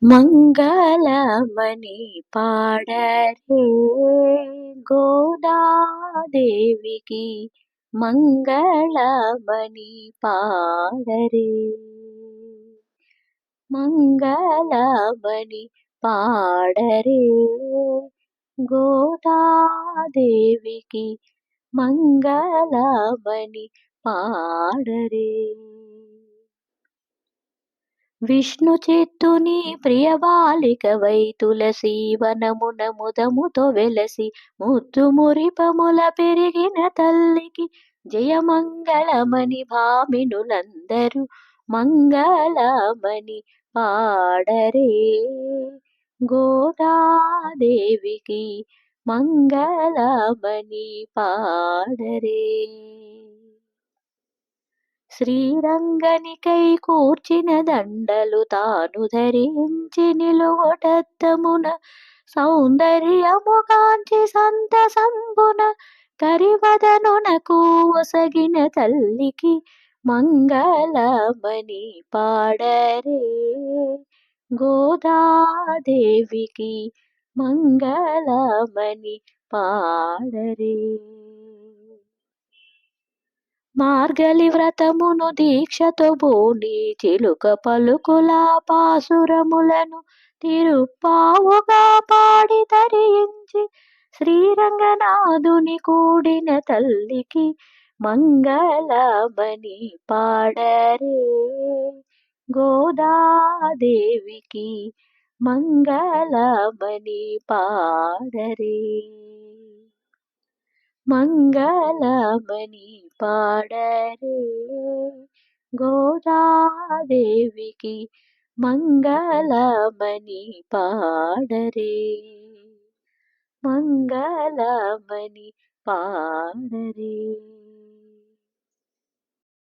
మంగళమణి పాడరే గోదాదేవికి మంగళమణి పాడరే మంగళమణి పాడరే గోదాదేవికి మంగళమణి పాడరే విష్ణు చిత్తుని ప్రియబాలికవై తులసి వనమున ముదముతో వెలసి ముద్దు మురిపముల పెరిగిన తల్లికి జయమంగళమని భామినులందరూ మంగళమని పాడరే గోదాదేవికి మంగళమని పాడరే శ్రీరంగనికై కూర్చిన దండలు తాను ధరించి నిలువటద్దమున సౌందర్యముగాంచి సంతసంబున కరివదనునకు ఒసగిన తల్లికి మంగళమని పాడరే గోదాదేవికి మంగళమని పాడరే మార్గలి వ్రతమును దీక్షతో బోని చిలుక పలుకుల పాసురములను తిరుప్పావుగా పాడి తరించి శ్రీరంగనాథుని కూడిన తల్లికి మంగళమని పాడరే గోదాదేవికి మంగళమని పాడరే మంగళమని పాడరే గోదాదేవికి మంగళమని పాడరే మంగళమని పాడరే